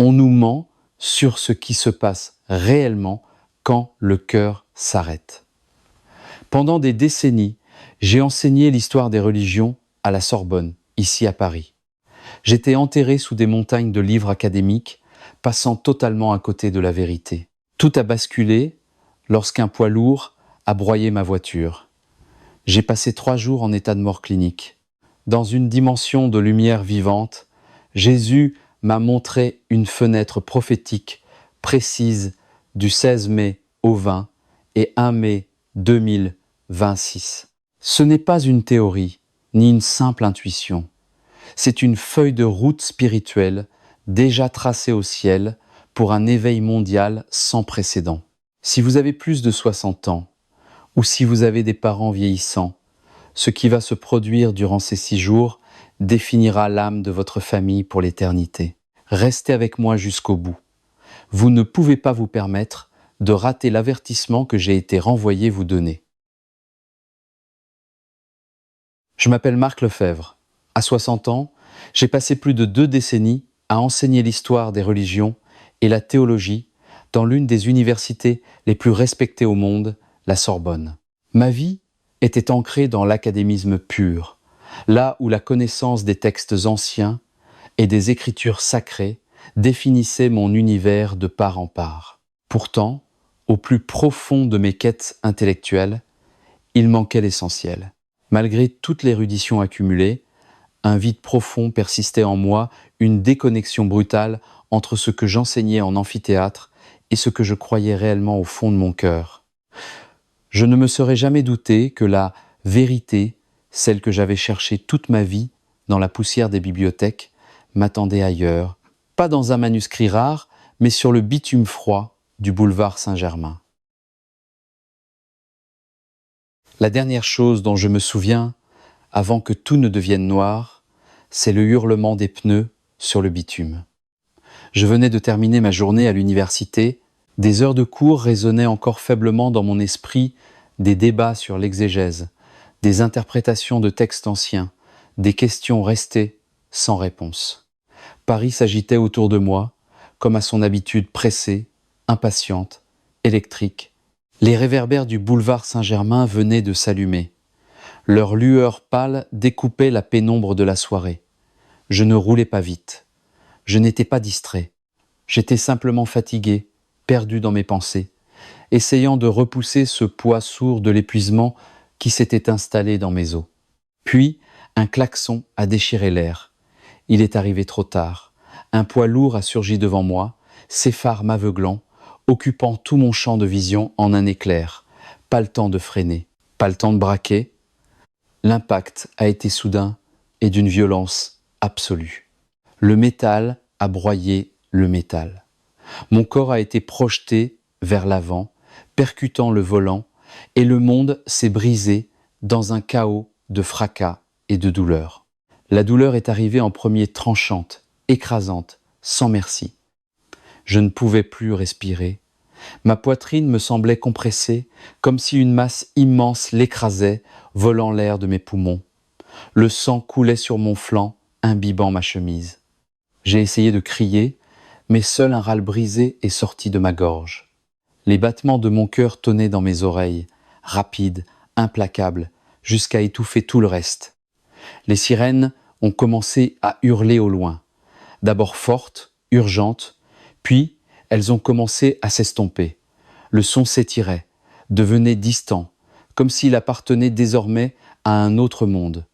On nous ment sur ce qui se passe réellement quand le cœur s'arrête. Pendant des décennies, j'ai enseigné l'histoire des religions à la Sorbonne, ici à Paris. J'étais enterré sous des montagnes de livres académiques, passant totalement à côté de la vérité. Tout a basculé lorsqu'un poids lourd a broyé ma voiture. J'ai passé 3 jours en état de mort clinique. Dans une dimension de lumière vivante, Jésus m'a montré une fenêtre prophétique précise du 16 mai au 20 et 1 mai 2026. Ce n'est pas une théorie, ni une simple intuition. C'est une feuille de route spirituelle déjà tracée au ciel pour un éveil mondial sans précédent. Si vous avez plus de 60 ans, ou si vous avez des parents vieillissants, ce qui va se produire durant ces 6 jours définira l'âme de votre famille pour l'éternité. Restez avec moi jusqu'au bout. Vous ne pouvez pas vous permettre de rater l'avertissement que j'ai été renvoyé vous donner. Je m'appelle Marc Lefebvre. À 60 ans, j'ai passé plus de 2 décennies à enseigner l'histoire des religions et la théologie dans l'une des universités les plus respectées au monde, la Sorbonne. Ma vie était ancrée dans l'académisme pur, là où la connaissance des textes anciens et des écritures sacrées définissait mon univers de part en part. Pourtant, au plus profond de mes quêtes intellectuelles, il manquait l'essentiel. Malgré toute l'érudition accumulée, un vide profond persistait en moi, une déconnexion brutale entre ce que j'enseignais en amphithéâtre et ce que je croyais réellement au fond de mon cœur. Je ne me serais jamais douté que la vérité, celle que j'avais cherchée toute ma vie dans la poussière des bibliothèques, m'attendait ailleurs, pas dans un manuscrit rare, mais sur le bitume froid du boulevard Saint-Germain. La dernière chose dont je me souviens, avant que tout ne devienne noir, c'est le hurlement des pneus sur le bitume. Je venais de terminer ma journée à l'université, des heures de cours résonnaient encore faiblement dans mon esprit des débats sur l'exégèse, des interprétations de textes anciens, des questions restées sans réponse. Paris s'agitait autour de moi, comme à son habitude pressée, impatiente, électrique. Les réverbères du boulevard Saint-Germain venaient de s'allumer. Leur lueur pâle découpait la pénombre de la soirée. Je ne roulais pas vite. Je n'étais pas distrait. J'étais simplement fatigué, perdu dans mes pensées, essayant de repousser ce poids sourd de l'épuisement qui s'était installé dans mes os. Puis, un klaxon a déchiré l'air. Il est arrivé trop tard. Un poids lourd a surgi devant moi, ses phares m'aveuglant, occupant tout mon champ de vision en un éclair. Pas le temps de freiner, pas le temps de braquer. L'impact a été soudain et d'une violence absolue. Le métal a broyé le métal. Mon corps a été projeté vers l'avant, percutant le volant, et le monde s'est brisé dans un chaos de fracas et de douleur. La douleur est arrivée en premier tranchante, écrasante, sans merci. Je ne pouvais plus respirer. Ma poitrine me semblait compressée, comme si une masse immense l'écrasait, volant l'air de mes poumons. Le sang coulait sur mon flanc, imbibant ma chemise. J'ai essayé de crier, mais seul un râle brisé est sorti de ma gorge. Les battements de mon cœur tonnaient dans mes oreilles, rapides, implacables, jusqu'à étouffer tout le reste. Les sirènes ont commencé à hurler au loin. D'abord fortes, urgentes, puis elles ont commencé à s'estomper. Le son s'étirait, devenait distant, comme s'il appartenait désormais à un autre monde.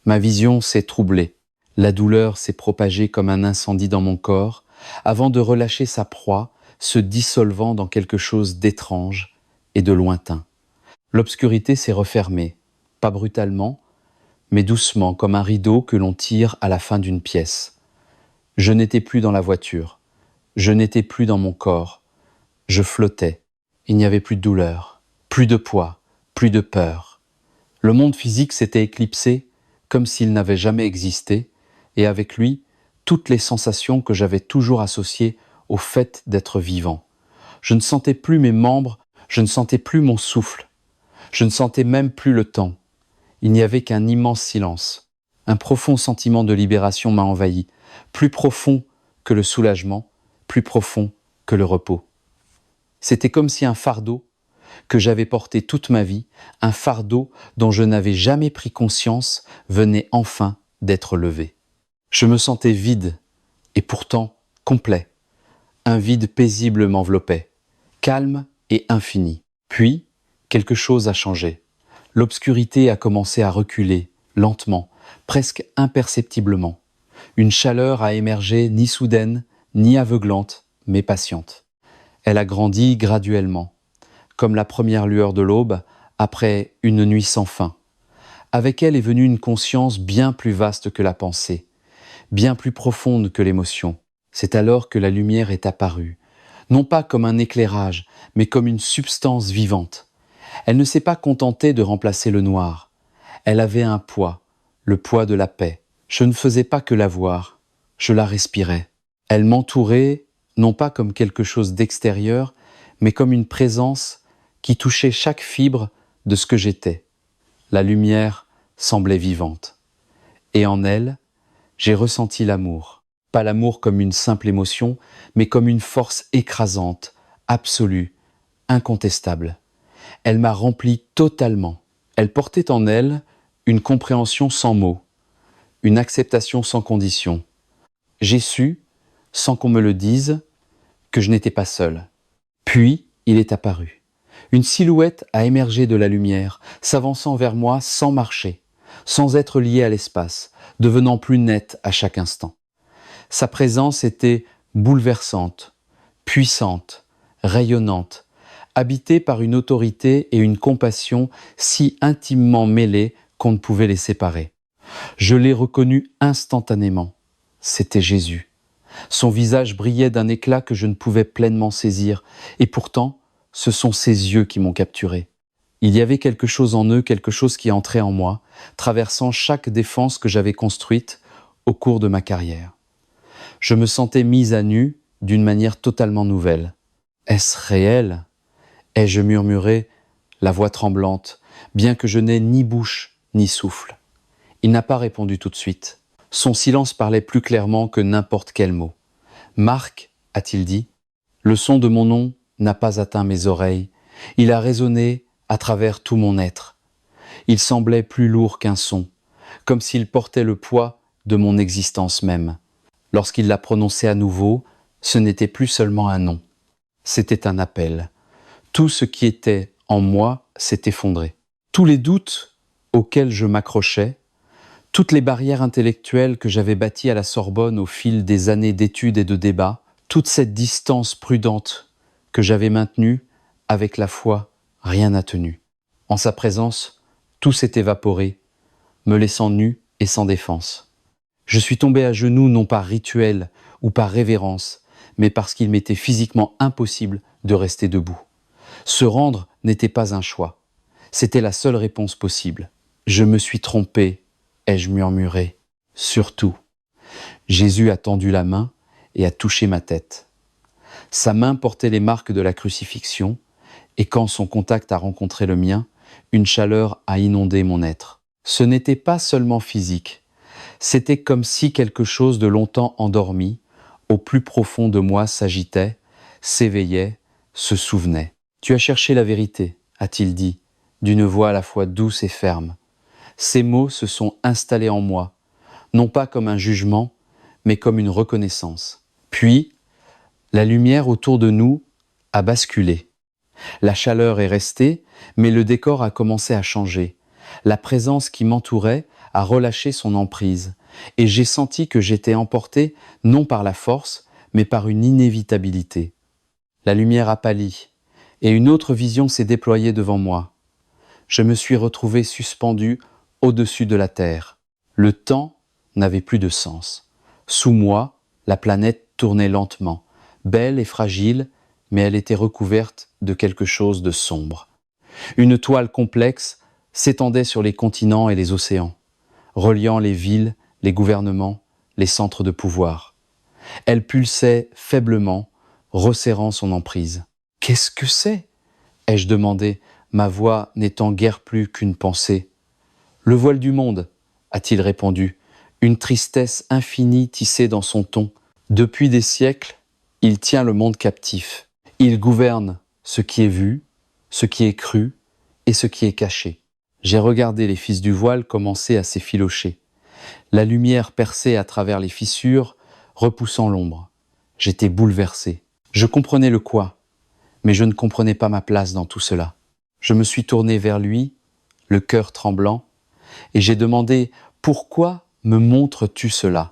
Ma vision s'est troublée. La douleur s'est propagée comme un incendie dans mon corps, avant de relâcher sa proie, se dissolvant dans quelque chose d'étrange et de lointain. L'obscurité s'est refermée, pas brutalement, mais doucement, comme un rideau que l'on tire à la fin d'une pièce. Je n'étais plus dans la voiture, je n'étais plus dans mon corps, je flottais. Il n'y avait plus de douleur, plus de poids, plus de peur. Le monde physique s'était éclipsé comme s'il n'avait jamais existé, et avec lui, toutes les sensations que j'avais toujours associées au fait d'être vivant. Je ne sentais plus mes membres, je ne sentais plus mon souffle, je ne sentais même plus le temps. Il n'y avait qu'un immense silence. Un profond sentiment de libération m'a envahi, plus profond que le soulagement, plus profond que le repos. C'était comme si un fardeau que j'avais porté toute ma vie, un fardeau dont je n'avais jamais pris conscience, venait enfin d'être levé. Je me sentais vide et pourtant complet. Un vide paisible m'enveloppait, calme et infini. Puis, quelque chose a changé. L'obscurité a commencé à reculer, lentement, presque imperceptiblement. Une chaleur a émergé, ni soudaine, ni aveuglante, mais patiente. Elle a grandi graduellement, comme la première lueur de l'aube après une nuit sans fin. Avec elle est venue une conscience bien plus vaste que la pensée, bien plus profonde que l'émotion. C'est alors que la lumière est apparue, non pas comme un éclairage, mais comme une substance vivante. Elle ne s'est pas contentée de remplacer le noir. Elle avait un poids, le poids de la paix. Je ne faisais pas que la voir, je la respirais. Elle m'entourait, non pas comme quelque chose d'extérieur, mais comme une présence qui touchait chaque fibre de ce que j'étais. La lumière semblait vivante. Et en elle, j'ai ressenti l'amour. Pas l'amour comme une simple émotion, mais comme une force écrasante, absolue, incontestable. Elle m'a rempli totalement. Elle portait en elle une compréhension sans mots, une acceptation sans condition. J'ai su, sans qu'on me le dise, que je n'étais pas seul. Puis, il est apparu. Une silhouette a émergé de la lumière, s'avançant vers moi sans marcher, sans être liée à l'espace, devenant plus nette à chaque instant. Sa présence était bouleversante, puissante, rayonnante, habitée par une autorité et une compassion si intimement mêlées qu'on ne pouvait les séparer. Je l'ai reconnu instantanément. C'était Jésus. Son visage brillait d'un éclat que je ne pouvais pleinement saisir, et pourtant, ce sont ses yeux qui m'ont capturé. Il y avait quelque chose en eux, quelque chose qui entrait en moi, traversant chaque défense que j'avais construite au cours de ma carrière. Je me sentais mise à nu d'une manière totalement nouvelle. Est-ce réel ? Ai-je murmuré, la voix tremblante, bien que je n'ai ni bouche ni souffle. Il n'a pas répondu tout de suite. Son silence parlait plus clairement que n'importe quel mot. « Marc, a-t-il dit, le son de mon nom n'a pas atteint mes oreilles. Il a résonné à travers tout mon être. Il semblait plus lourd qu'un son, comme s'il portait le poids de mon existence même. Lorsqu'il l'a prononcé à nouveau, ce n'était plus seulement un nom. C'était un appel. Tout ce qui était en moi s'est effondré. Tous les doutes auxquels je m'accrochais, toutes les barrières intellectuelles que j'avais bâties à la Sorbonne au fil des années d'études et de débats, toute cette distance prudente que j'avais maintenue, avec la foi, rien n'a tenu. En sa présence, tout s'est évaporé, me laissant nu et sans défense. Je suis tombé à genoux non par rituel ou par révérence, mais parce qu'il m'était physiquement impossible de rester debout. Se rendre n'était pas un choix, c'était la seule réponse possible. Je me suis trompé, ai-je murmuré, surtout. Jésus a tendu la main et a touché ma tête. Sa main portait les marques de la crucifixion, et quand son contact a rencontré le mien, une chaleur a inondé mon être. Ce n'était pas seulement physique, c'était comme si quelque chose de longtemps endormi, au plus profond de moi s'agitait, s'éveillait, se souvenait. « Tu as cherché la vérité », a-t-il dit, d'une voix à la fois douce et ferme. Ces mots se sont installés en moi, non pas comme un jugement, mais comme une reconnaissance. Puis, la lumière autour de nous a basculé. La chaleur est restée, mais le décor a commencé à changer. La présence qui m'entourait a relâché son emprise, et j'ai senti que j'étais emporté non par la force, mais par une inévitabilité. La lumière a pâli, et une autre vision s'est déployée devant moi. Je me suis retrouvé suspendu au-dessus de la terre. Le temps n'avait plus de sens. Sous moi, la planète tournait lentement, belle et fragile, mais elle était recouverte de quelque chose de sombre. Une toile complexe s'étendait sur les continents et les océans, reliant les villes, les gouvernements, les centres de pouvoir. Elle pulsait faiblement, resserrant son emprise. « Qu'est-ce que c'est ?» ai-je demandé, ma voix n'étant guère plus qu'une pensée. « Le voile du monde », a-t-il répondu, une tristesse infinie tissée dans son ton. Depuis des siècles, Il tient le monde captif. Il gouverne ce qui est vu, ce qui est cru et ce qui est caché. J'ai regardé les fils du voile commencer à s'effilocher. La lumière perçait à travers les fissures, repoussant l'ombre. J'étais bouleversé. Je comprenais le quoi, mais je ne comprenais pas ma place dans tout cela. Je me suis tourné vers lui, le cœur tremblant, et j'ai demandé « Pourquoi me montres-tu cela ?»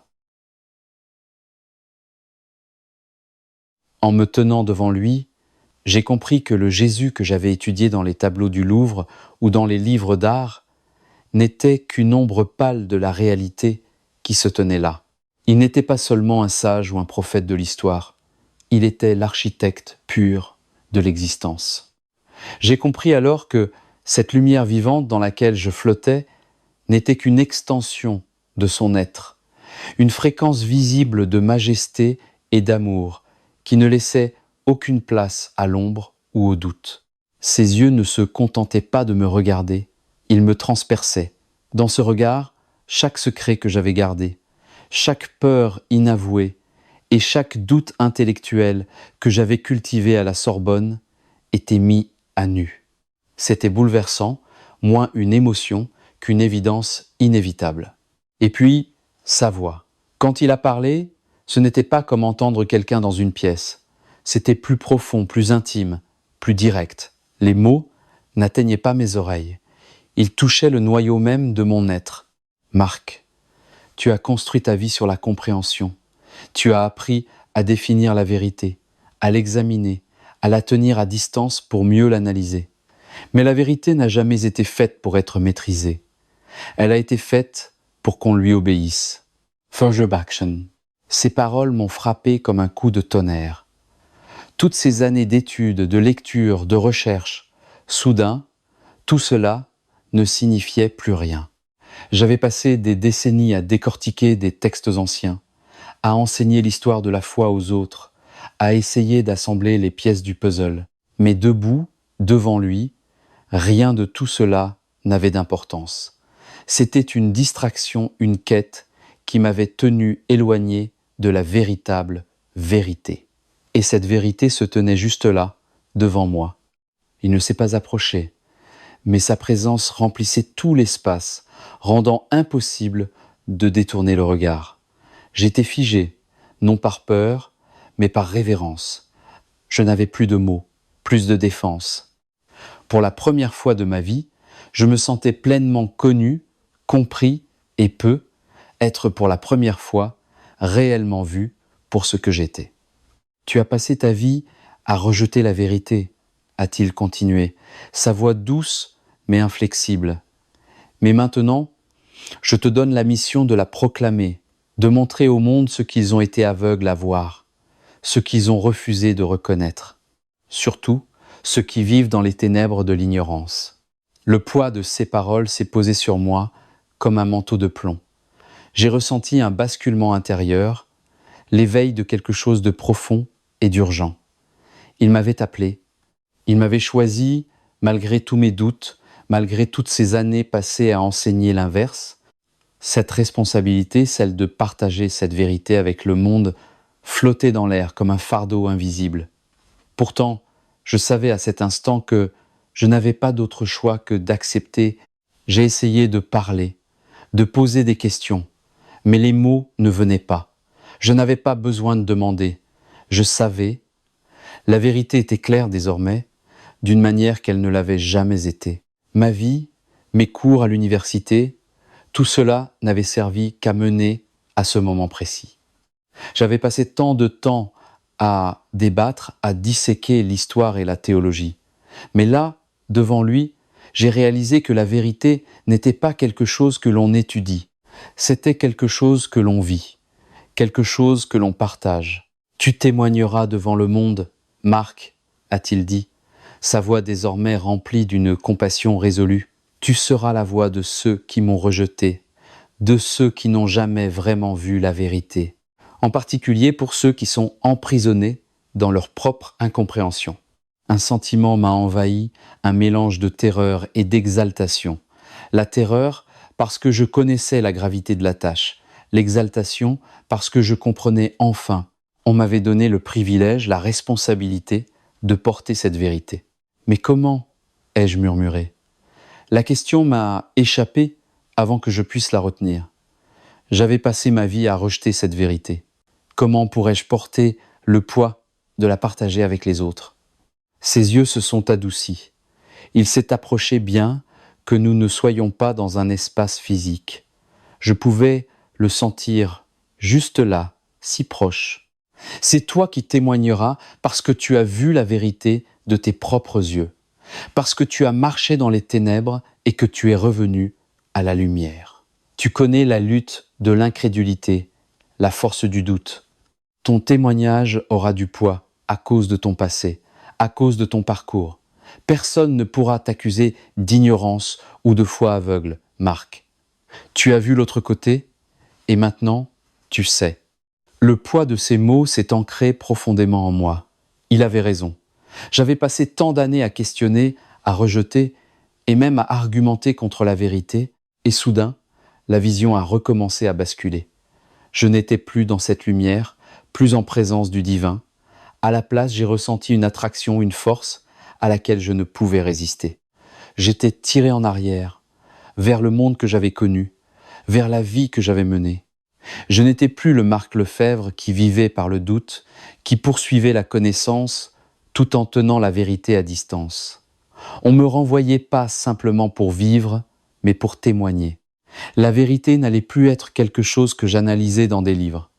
En me tenant devant lui, j'ai compris que le Jésus que j'avais étudié dans les tableaux du Louvre ou dans les livres d'art n'était qu'une ombre pâle de la réalité qui se tenait là. Il n'était pas seulement un sage ou un prophète de l'histoire, il était l'architecte pur de l'existence. J'ai compris alors que cette lumière vivante dans laquelle je flottais n'était qu'une extension de son être, une fréquence visible de majesté et d'amour qui ne laissait aucune place à l'ombre ou au doute. Ses yeux ne se contentaient pas de me regarder, ils me transperçaient. Dans ce regard, chaque secret que j'avais gardé, chaque peur inavouée et chaque doute intellectuel que j'avais cultivé à la Sorbonne était mis à nu. C'était bouleversant, moins une émotion qu'une évidence inévitable. Et puis, sa voix. Quand il a parlé, ce n'était pas comme entendre quelqu'un dans une pièce. C'était plus profond, plus intime, plus direct. Les mots n'atteignaient pas mes oreilles. Ils touchaient le noyau même de mon être. Marc, tu as construit ta vie sur la compréhension. Tu as appris à définir la vérité, à l'examiner, à la tenir à distance pour mieux l'analyser. Mais la vérité n'a jamais été faite pour être maîtrisée. Elle a été faite pour qu'on lui obéisse. Vergebaction. Ces paroles m'ont frappé comme un coup de tonnerre. Toutes ces années d'études, de lecture, de recherche, soudain, tout cela ne signifiait plus rien. J'avais passé des décennies à décortiquer des textes anciens, à enseigner l'histoire de la foi aux autres, à essayer d'assembler les pièces du puzzle. Mais debout, devant lui, rien de tout cela n'avait d'importance. C'était une distraction, une quête qui m'avait tenu éloigné de la véritable vérité. Et cette vérité se tenait juste là, devant moi. Il ne s'est pas approché, mais sa présence remplissait tout l'espace, rendant impossible de détourner le regard. J'étais figé, non par peur, mais par révérence. Je n'avais plus de mots, plus de défense. Pour la première fois de ma vie, je me sentais pleinement connu, compris et peux être pour la première fois réellement vu pour ce que j'étais. Tu as passé ta vie à rejeter la vérité, a-t-il continué, sa voix douce mais inflexible. Mais maintenant, je te donne la mission de la proclamer, de montrer au monde ce qu'ils ont été aveugles à voir, ce qu'ils ont refusé de reconnaître. Surtout, ceux qui vivent dans les ténèbres de l'ignorance. Le poids de ces paroles s'est posé sur moi comme un manteau de plomb. J'ai ressenti un basculement intérieur, l'éveil de quelque chose de profond et d'urgent. Il m'avait appelé, il m'avait choisi malgré tous mes doutes, malgré toutes ces années passées à enseigner l'inverse. Cette responsabilité, celle de partager cette vérité avec le monde, flottait dans l'air comme un fardeau invisible. Pourtant, je savais à cet instant que je n'avais pas d'autre choix que d'accepter. J'ai essayé de parler, de poser des questions, mais les mots ne venaient pas. Je n'avais pas besoin de demander. Je savais. La vérité était claire désormais, d'une manière qu'elle ne l'avait jamais été. Ma vie, mes cours à l'université, tout cela n'avait servi qu'à mener à ce moment précis. J'avais passé tant de temps à débattre, à disséquer l'histoire et la théologie. Mais là, devant lui, j'ai réalisé que la vérité n'était pas quelque chose que l'on étudie, c'était quelque chose que l'on vit, quelque chose que l'on partage. Tu témoigneras devant le monde, Marc, a-t-il dit, sa voix désormais remplie d'une compassion résolue. Tu seras la voix de ceux qui m'ont rejeté, de ceux qui n'ont jamais vraiment vu la vérité, en particulier pour ceux qui sont emprisonnés dans leur propre incompréhension. Un sentiment m'a envahi, un mélange de terreur et d'exaltation. La terreur parce que je connaissais la gravité de la tâche, l'exaltation parce que je comprenais enfin On m'avait donné le privilège, la responsabilité de porter cette vérité. Mais comment ai-je murmuré? La question m'a échappé avant que je puisse la retenir. J'avais passé ma vie à rejeter cette vérité. Comment pourrais-je porter le poids de la partager avec les autres? Ses yeux se sont adoucis. Il s'est approché bien que nous ne soyons pas dans un espace physique. Je pouvais le sentir juste là, si proche. C'est toi qui témoigneras parce que tu as vu la vérité de tes propres yeux, parce que tu as marché dans les ténèbres et que tu es revenu à la lumière. Tu connais la lutte de l'incrédulité, la force du doute. Ton témoignage aura du poids à cause de ton passé, à cause de ton parcours. Personne ne pourra t'accuser d'ignorance ou de foi aveugle, Marc. Tu as vu l'autre côté et maintenant tu sais. Le poids de ces mots s'est ancré profondément en moi. Il avait raison. J'avais passé tant d'années à questionner, à rejeter et même à argumenter contre la vérité, et soudain, la vision a recommencé à basculer. Je n'étais plus dans cette lumière, plus en présence du divin. À la place, j'ai ressenti une attraction, une force à laquelle je ne pouvais résister. J'étais tiré en arrière, vers le monde que j'avais connu, vers la vie que j'avais menée. Je n'étais plus le Marc Lefebvre qui vivait par le doute, qui poursuivait la connaissance tout en tenant la vérité à distance. On ne me renvoyait pas simplement pour vivre, mais pour témoigner. La vérité n'allait plus être quelque chose que j'analysais dans des livres.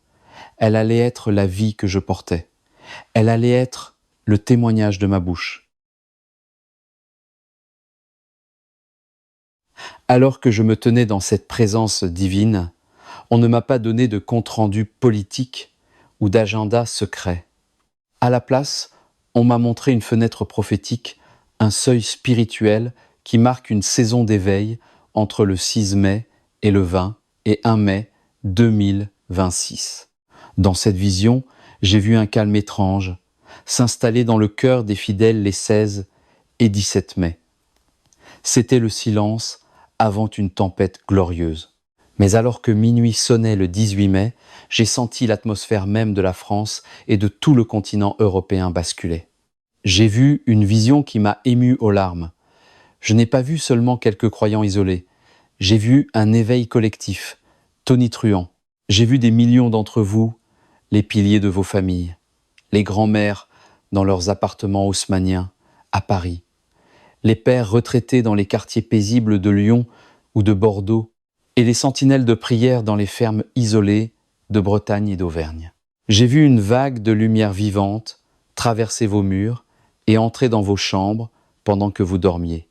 Elle allait être la vie que je portais. Elle allait être le témoignage de ma bouche. Alors que je me tenais dans cette présence divine, on ne m'a pas donné de compte-rendu politique ou d'agenda secret. À la place, on m'a montré une fenêtre prophétique, un seuil spirituel qui marque une saison d'éveil entre le 6 mai et le 20 et 1 mai 2026. Dans cette vision, j'ai vu un calme étrange s'installer dans le cœur des fidèles les 16 et 17 mai. C'était le silence avant une tempête glorieuse. Mais alors que minuit sonnait le 18 mai, j'ai senti l'atmosphère même de la France et de tout le continent européen basculer. J'ai vu une vision qui m'a ému aux larmes. Je n'ai pas vu seulement quelques croyants isolés. J'ai vu un éveil collectif, tonitruant. J'ai vu des millions d'entre vous, les piliers de vos familles, les grands-mères dans leurs appartements haussmanniens à Paris, les pères retraités dans les quartiers paisibles de Lyon ou de Bordeaux, et les sentinelles de prière dans les fermes isolées de Bretagne et d'Auvergne. J'ai vu une vague de lumière vivante traverser vos murs et entrer dans vos chambres pendant que vous dormiez.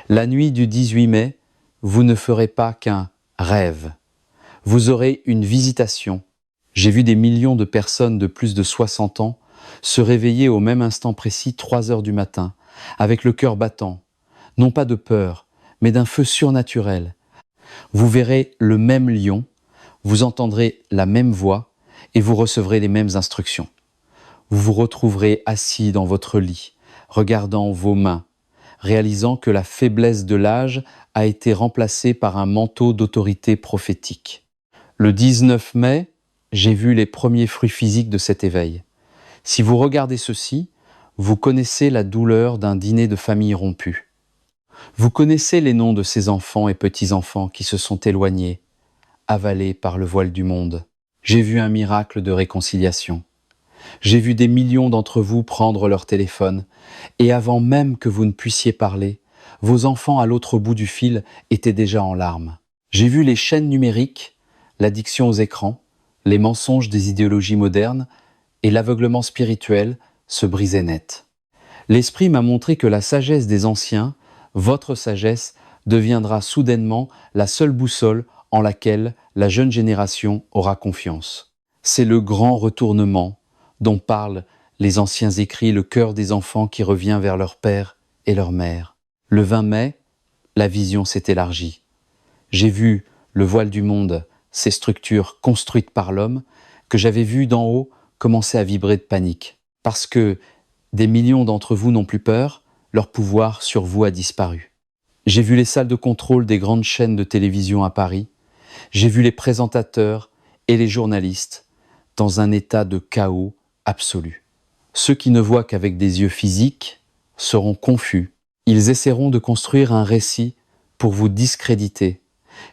La nuit du 18 mai, vous ne ferez pas qu'un rêve. Vous aurez une visitation. J'ai vu des millions de personnes de plus de 60 ans se réveiller au même instant précis, 3 heures du matin, avec le cœur battant, non pas de peur, mais d'un feu surnaturel. Vous verrez le même lion, vous entendrez la même voix et vous recevrez les mêmes instructions. Vous vous retrouverez assis dans votre lit, regardant vos mains, réalisant que la faiblesse de l'âge a été remplacée par un manteau d'autorité prophétique. Le 19 mai, j'ai vu les premiers fruits physiques de cet éveil. Si vous regardez ceci, vous connaissez la douleur d'un dîner de famille rompu. Vous connaissez les noms de ces enfants et petits-enfants qui se sont éloignés, avalés par le voile du monde. J'ai vu un miracle de réconciliation. J'ai vu des millions d'entre vous prendre leur téléphone, et avant même que vous ne puissiez parler, vos enfants à l'autre bout du fil étaient déjà en larmes. J'ai vu les chaînes numériques, l'addiction aux écrans, les mensonges des idéologies modernes et l'aveuglement spirituel se briser net. L'Esprit m'a montré que la sagesse des anciens, votre sagesse, deviendra soudainement la seule boussole en laquelle la jeune génération aura confiance. C'est le grand retournement dont parlent les anciens écrits, le cœur des enfants qui revient vers leur père et leur mère. Le 20 mai, la vision s'est élargie. J'ai vu le voile du monde, ces structures construites par l'homme, que j'avais vues d'en haut commencer à vibrer de panique. Parce que des millions d'entre vous n'ont plus peur, leur pouvoir sur vous a disparu. J'ai vu les salles de contrôle des grandes chaînes de télévision à Paris. J'ai vu les présentateurs et les journalistes dans un état de chaos absolu. Ceux qui ne voient qu'avec des yeux physiques seront confus. Ils essaieront de construire un récit pour vous discréditer.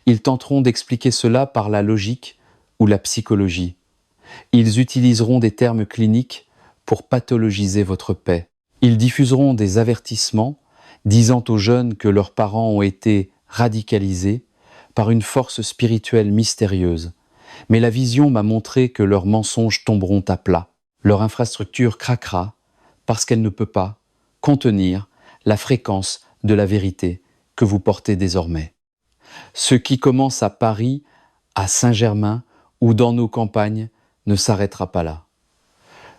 Ils tenteront d'expliquer cela par la logique ou la psychologie. Ils utiliseront des termes cliniques pour pathologiser votre paix. Ils diffuseront des avertissements disant aux jeunes que leurs parents ont été radicalisés par une force spirituelle mystérieuse. Mais la vision m'a montré que leurs mensonges tomberont à plat. Leur infrastructure craquera parce qu'elle ne peut pas contenir la fréquence de la vérité que vous portez désormais. Ce qui commence à Paris, à Saint-Germain ou dans nos campagnes ne s'arrêtera pas là.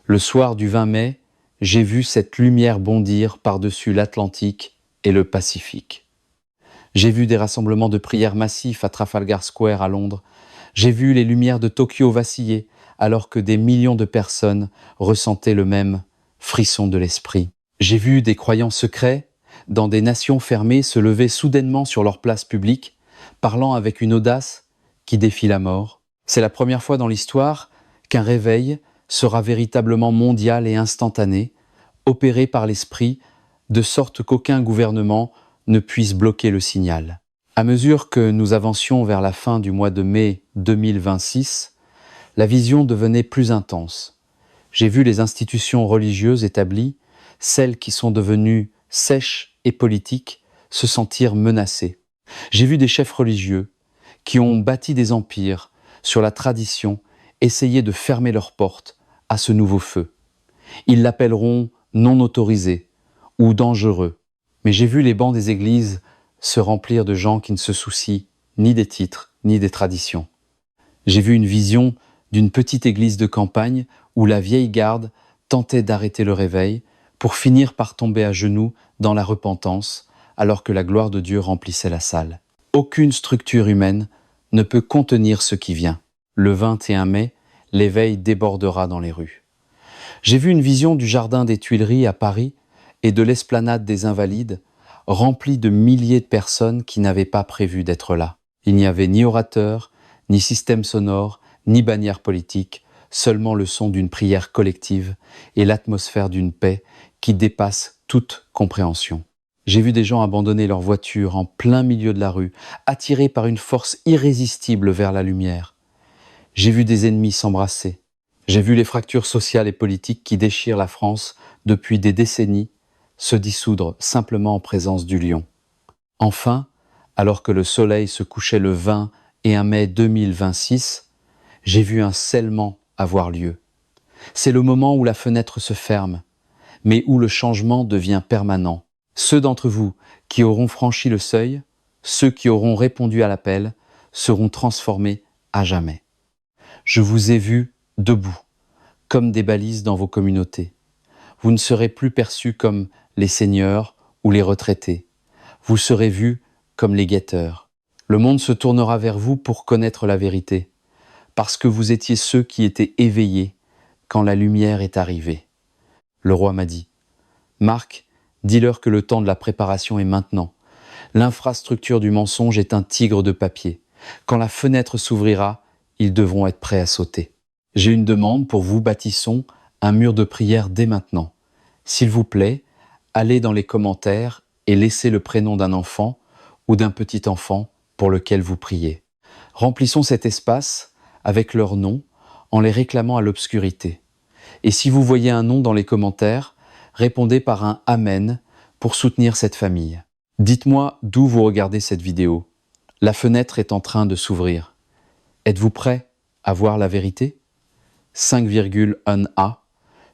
Le soir du 20 mai, j'ai vu cette lumière bondir par-dessus l'Atlantique et le Pacifique. J'ai vu des rassemblements de prières massifs à Trafalgar Square à Londres. J'ai vu les lumières de Tokyo vaciller alors que des millions de personnes ressentaient le même frisson de l'esprit. J'ai vu des croyants secrets dans des nations fermées se lever soudainement sur leur place publique, parlant avec une audace qui défie la mort. C'est la première fois dans l'histoire qu'un réveil sera véritablement mondial et instantané, opéré par l'esprit, de sorte qu'aucun gouvernement ne puisse bloquer le signal. À mesure que nous avancions vers la fin du mois de mai 2026, la vision devenait plus intense. J'ai vu les institutions religieuses établies, celles qui sont devenues sèches et politiques, se sentir menacées. J'ai vu des chefs religieux qui ont bâti des empires sur la tradition essayer de fermer leurs portes à ce nouveau feu. Ils l'appelleront non autorisé ou dangereux. Mais j'ai vu les bancs des églises se remplir de gens qui ne se soucient ni des titres ni des traditions. J'ai vu une vision d'une petite église de campagne où la vieille garde tentait d'arrêter le réveil pour finir par tomber à genoux dans la repentance alors que la gloire de Dieu remplissait la salle. Aucune structure humaine ne peut contenir ce qui vient. Le 21 mai, l'éveil débordera dans les rues. J'ai vu une vision du jardin des Tuileries à Paris et de l'esplanade des Invalides remplie de milliers de personnes qui n'avaient pas prévu d'être là. Il n'y avait ni orateur, ni système sonore, ni bannière politique, seulement le son d'une prière collective et l'atmosphère d'une paix qui dépasse toute compréhension. J'ai vu des gens abandonner leur voiture en plein milieu de la rue, attirés par une force irrésistible vers la lumière. J'ai vu des ennemis s'embrasser. J'ai vu les fractures sociales et politiques qui déchirent la France depuis des décennies se dissoudre simplement en présence du lion. Enfin, alors que le soleil se couchait le 20 et 1 mai 2026, j'ai vu un scellement avoir lieu. C'est le moment où la fenêtre se ferme, mais où le changement devient permanent. Ceux d'entre vous qui auront franchi le seuil, ceux qui auront répondu à l'appel, seront transformés à jamais. Je vous ai vus debout, comme des balises dans vos communautés. Vous ne serez plus perçus comme les seigneurs ou les retraités. Vous serez vus comme les guetteurs. Le monde se tournera vers vous pour connaître la vérité, parce que vous étiez ceux qui étaient éveillés quand la lumière est arrivée. Le roi m'a dit, « Marc, dis-leur que le temps de la préparation est maintenant. L'infrastructure du mensonge est un tigre de papier. Quand la fenêtre s'ouvrira, ils devront être prêts à sauter. J'ai une demande pour vous, bâtissons un mur de prière dès maintenant. S'il vous plaît, allez dans les commentaires et laissez le prénom d'un enfant ou d'un petit enfant pour lequel vous priez. Remplissons cet espace avec leur nom en les réclamant à l'obscurité. Et si vous voyez un nom dans les commentaires, répondez par un « Amen » pour soutenir cette famille. Dites-moi d'où vous regardez cette vidéo. La fenêtre est en train de s'ouvrir. Êtes-vous prêt à voir la vérité ? 5,1A.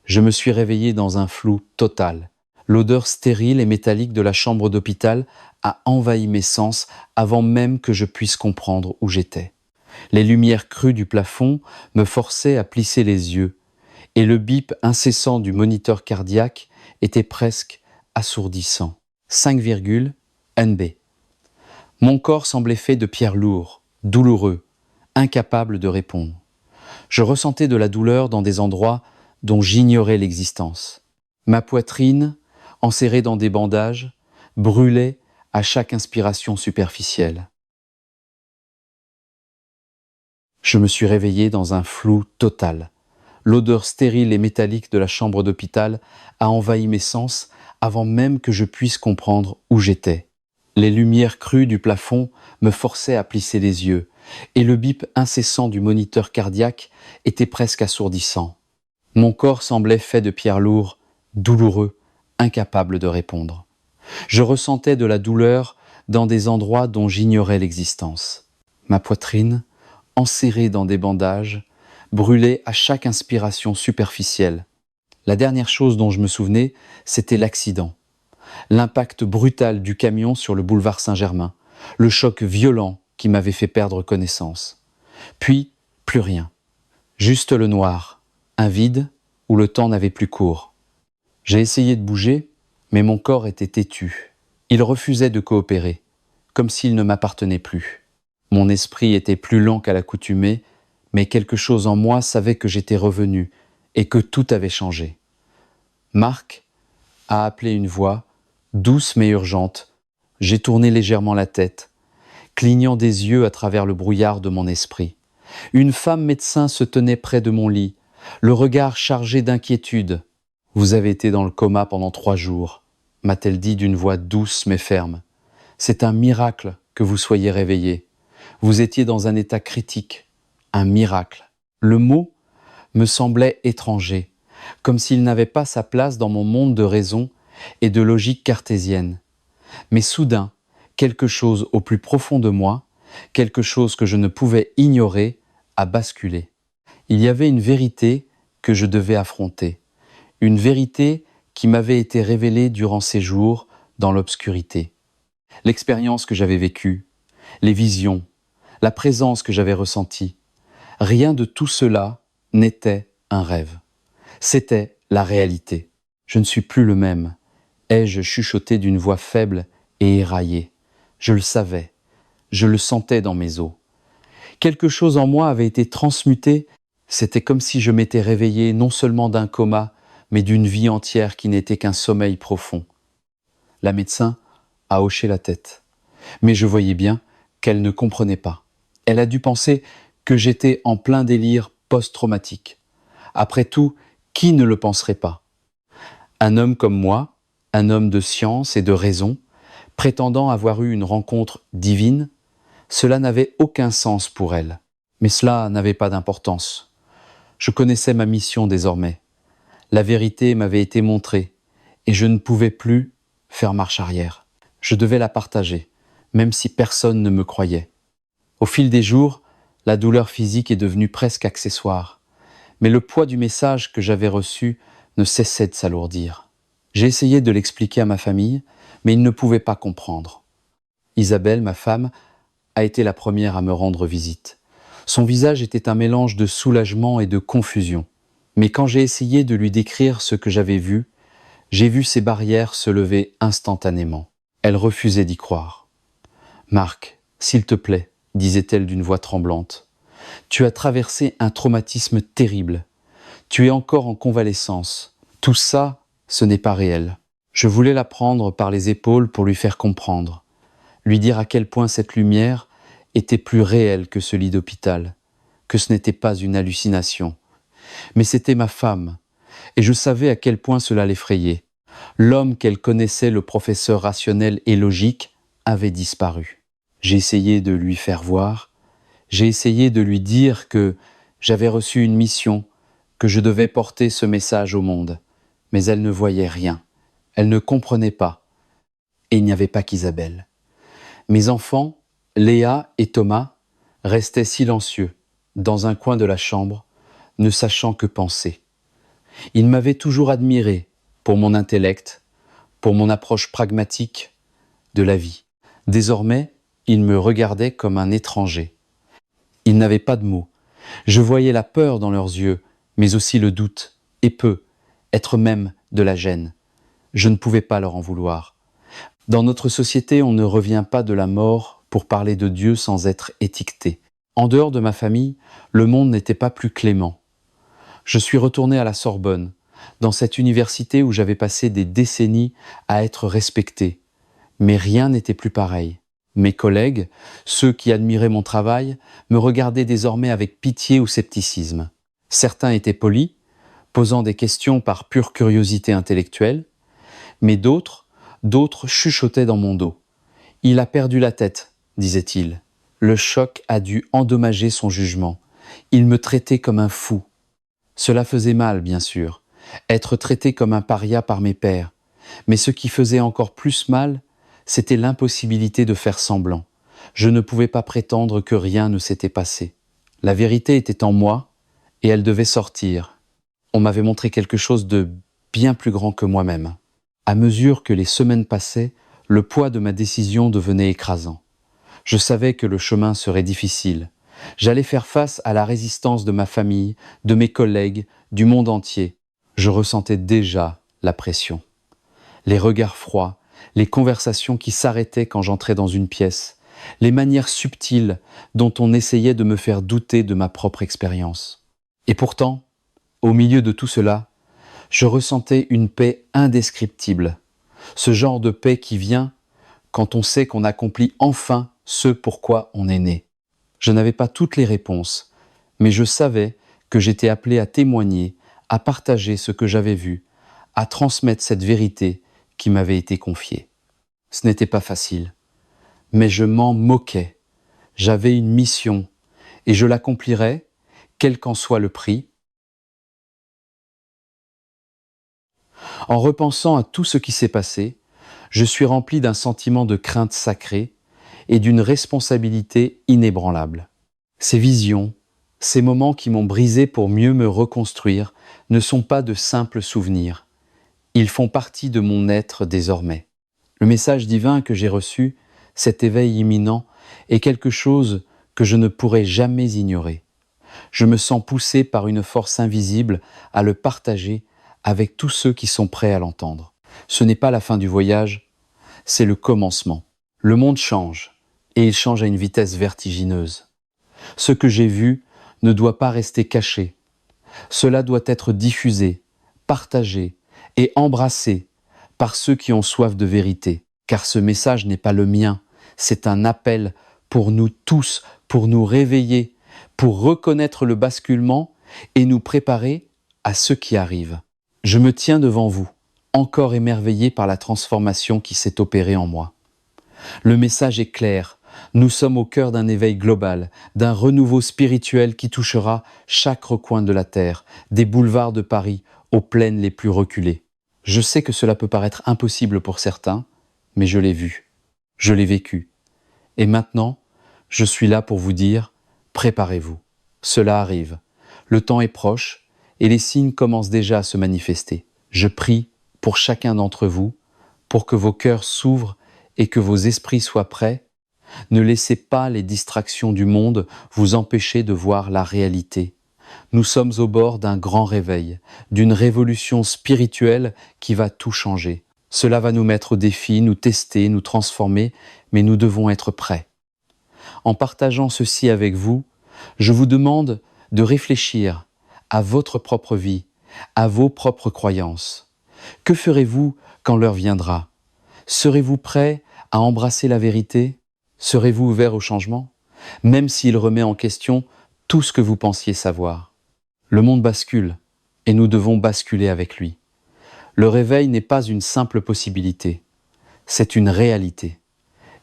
Je me suis réveillé dans un flou total. L'odeur stérile et métallique de la chambre d'hôpital a envahi mes sens avant même que je puisse comprendre où j'étais. Les lumières crues du plafond me forçaient à plisser les yeux et le bip incessant du moniteur cardiaque était presque assourdissant. 5,NB. Mon corps semblait fait de pierre lourd, douloureux, incapable de répondre. Je ressentais de la douleur dans des endroits dont j'ignorais l'existence. Ma poitrine, enserrée dans des bandages, brûlait à chaque inspiration superficielle. Je me suis réveillé dans un flou total. L'odeur stérile et métallique de la chambre d'hôpital a envahi mes sens avant même que je puisse comprendre où j'étais. Les lumières crues du plafond me forçaient à plisser les yeux, et le bip incessant du moniteur cardiaque était presque assourdissant. Mon corps semblait fait de pierre lourde, douloureux, incapable de répondre. Je ressentais de la douleur dans des endroits dont j'ignorais l'existence. Ma poitrine, enserrée dans des bandages, brûlait à chaque inspiration superficielle. La dernière chose dont je me souvenais, c'était l'accident. L'impact brutal du camion sur le boulevard Saint-Germain, le choc violent qui m'avait fait perdre connaissance. Puis, plus rien. Juste le noir, un vide où le temps n'avait plus cours. J'ai essayé de bouger, mais mon corps était têtu. Il refusait de coopérer, comme s'il ne m'appartenait plus. Mon esprit était plus lent qu'à l'accoutumée, mais quelque chose en moi savait que j'étais revenu et que tout avait changé. Marc a appelé une voix, douce mais urgente. J'ai tourné légèrement la tête, clignant des yeux à travers le brouillard de mon esprit. Une femme médecin se tenait près de mon lit, le regard chargé d'inquiétude. « Vous avez été dans le coma pendant 3 jours », m'a-t-elle dit d'une voix douce mais ferme. « C'est un miracle que vous soyez réveillé. Vous étiez dans un état critique. Un miracle. » Le mot me semblait étranger, comme s'il n'avait pas sa place dans mon monde de raison et de logique cartésienne. Mais soudain, quelque chose au plus profond de moi, quelque chose que je ne pouvais ignorer, a basculé. Il y avait une vérité que je devais affronter, une vérité qui m'avait été révélée durant ces jours dans l'obscurité. L'expérience que j'avais vécue, les visions, la présence que j'avais ressentie, rien de tout cela n'était un rêve. C'était la réalité. Je ne suis plus le même, ai-je chuchoté d'une voix faible et éraillée. Je le savais, je le sentais dans mes os. Quelque chose en moi avait été transmuté, c'était comme si je m'étais réveillé non seulement d'un coma, mais d'une vie entière qui n'était qu'un sommeil profond. La médecin a hoché la tête, mais je voyais bien qu'elle ne comprenait pas. Elle a dû penser que j'étais en plein délire post-traumatique. Après tout, qui ne le penserait pas? Un homme comme moi, un homme de science et de raison, prétendant avoir eu une rencontre divine, cela n'avait aucun sens pour elle. Mais cela n'avait pas d'importance. Je connaissais ma mission désormais. La vérité m'avait été montrée, et je ne pouvais plus faire marche arrière. Je devais la partager, même si personne ne me croyait. Au fil des jours, la douleur physique est devenue presque accessoire, mais le poids du message que j'avais reçu ne cessait de s'alourdir. J'ai essayé de l'expliquer à ma famille, mais ils ne pouvaient pas comprendre. Isabelle, ma femme, a été la première à me rendre visite. Son visage était un mélange de soulagement et de confusion. Mais quand j'ai essayé de lui décrire ce que j'avais vu, j'ai vu ses barrières se lever instantanément. Elle refusait d'y croire. « Marc, s'il te plaît, » disait-elle d'une voix tremblante, « tu as traversé un traumatisme terrible. Tu es encore en convalescence. Tout ça, ce n'est pas réel. » Je voulais la prendre par les épaules pour lui faire comprendre, lui dire à quel point cette lumière était plus réelle que ce lit d'hôpital, que ce n'était pas une hallucination. Mais c'était ma femme, et je savais à quel point cela l'effrayait. L'homme qu'elle connaissait, le professeur rationnel et logique, avait disparu. J'ai essayé de lui faire voir, j'ai essayé de lui dire que j'avais reçu une mission, que je devais porter ce message au monde, mais elle ne voyait rien. Elle ne comprenait pas, et il n'y avait pas qu'Isabelle. Mes enfants, Léa et Thomas, restaient silencieux, dans un coin de la chambre, ne sachant que penser. Ils m'avaient toujours admiré pour mon intellect, pour mon approche pragmatique de la vie. Désormais, ils me regardaient comme un étranger. Ils n'avaient pas de mots. Je voyais la peur dans leurs yeux, mais aussi le doute, et être même de la gêne. Je ne pouvais pas leur en vouloir. Dans notre société, on ne revient pas de la mort pour parler de Dieu sans être étiqueté. En dehors de ma famille, le monde n'était pas plus clément. Je suis retourné à la Sorbonne, dans cette université où j'avais passé des décennies à être respecté. Mais rien n'était plus pareil. Mes collègues, ceux qui admiraient mon travail, me regardaient désormais avec pitié ou scepticisme. Certains étaient polis, posant des questions par pure curiosité intellectuelle, mais d'autres chuchotaient dans mon dos. « Il a perdu la tête », disait-il. Le choc a dû endommager son jugement. Il me traitait comme un fou. Cela faisait mal, bien sûr, être traité comme un paria par mes pairs, mais ce qui faisait encore plus mal, c'était l'impossibilité de faire semblant. Je ne pouvais pas prétendre que rien ne s'était passé. La vérité était en moi, et elle devait sortir. On m'avait montré quelque chose de bien plus grand que moi-même. À mesure que les semaines passaient, le poids de ma décision devenait écrasant. Je savais que le chemin serait difficile. J'allais faire face à la résistance de ma famille, de mes collègues, du monde entier. Je ressentais déjà la pression. Les regards froids, les conversations qui s'arrêtaient quand j'entrais dans une pièce, les manières subtiles dont on essayait de me faire douter de ma propre expérience. Et pourtant, au milieu de tout cela, je ressentais une paix indescriptible. Ce genre de paix qui vient quand on sait qu'on accomplit enfin ce pourquoi on est né. Je n'avais pas toutes les réponses, mais je savais que j'étais appelé à témoigner, à partager ce que j'avais vu, à transmettre cette vérité qui m'avait été confiée. Ce n'était pas facile, mais je m'en moquais. J'avais une mission et je l'accomplirais, quel qu'en soit le prix. En repensant à tout ce qui s'est passé, je suis rempli d'un sentiment de crainte sacrée et d'une responsabilité inébranlable. Ces visions, ces moments qui m'ont brisé pour mieux me reconstruire, ne sont pas de simples souvenirs. Ils font partie de mon être désormais. Le message divin que j'ai reçu, cet éveil imminent, est quelque chose que je ne pourrai jamais ignorer. Je me sens poussé par une force invisible à le partager avec tous ceux qui sont prêts à l'entendre. Ce n'est pas la fin du voyage, c'est le commencement. Le monde change, et il change à une vitesse vertigineuse. Ce que j'ai vu ne doit pas rester caché. Cela doit être diffusé, partagé et embrassé par ceux qui ont soif de vérité. Car ce message n'est pas le mien, c'est un appel pour nous tous, pour nous réveiller, pour reconnaître le basculement et nous préparer à ce qui arrive. Je me tiens devant vous, encore émerveillé par la transformation qui s'est opérée en moi. Le message est clair, nous sommes au cœur d'un éveil global, d'un renouveau spirituel qui touchera chaque recoin de la terre, des boulevards de Paris aux plaines les plus reculées. Je sais que cela peut paraître impossible pour certains, mais je l'ai vu, je l'ai vécu. Et maintenant, je suis là pour vous dire, préparez-vous. Cela arrive, le temps est proche et les signes commencent déjà à se manifester. Je prie pour chacun d'entre vous, pour que vos cœurs s'ouvrent et que vos esprits soient prêts. Ne laissez pas les distractions du monde vous empêcher de voir la réalité. Nous sommes au bord d'un grand réveil, d'une révolution spirituelle qui va tout changer. Cela va nous mettre au défi, nous tester, nous transformer, mais nous devons être prêts. En partageant ceci avec vous, je vous demande de réfléchir à votre propre vie, à vos propres croyances. Que ferez-vous quand l'heure viendra? Serez-vous prêt à embrasser la vérité? Serez-vous ouvert au changement, même s'il remet en question tout ce que vous pensiez savoir? Le monde bascule, et nous devons basculer avec lui. Le réveil n'est pas une simple possibilité, c'est une réalité.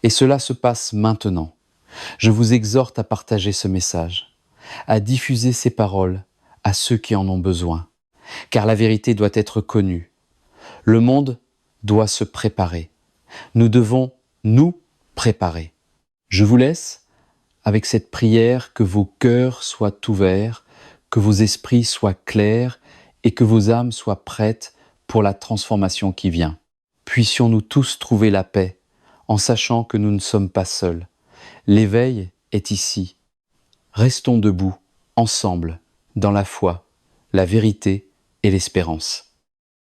Et cela se passe maintenant. Je vous exhorte à partager ce message, à diffuser ces paroles à ceux qui en ont besoin, car la vérité doit être connue. Le monde doit se préparer. Nous devons nous préparer. Je vous laisse avec cette prière que vos cœurs soient ouverts, que vos esprits soient clairs et que vos âmes soient prêtes pour la transformation qui vient. Puissions-nous tous trouver la paix en sachant que nous ne sommes pas seuls. L'éveil est ici. Restons debout, ensemble, dans la foi, la vérité et l'espérance.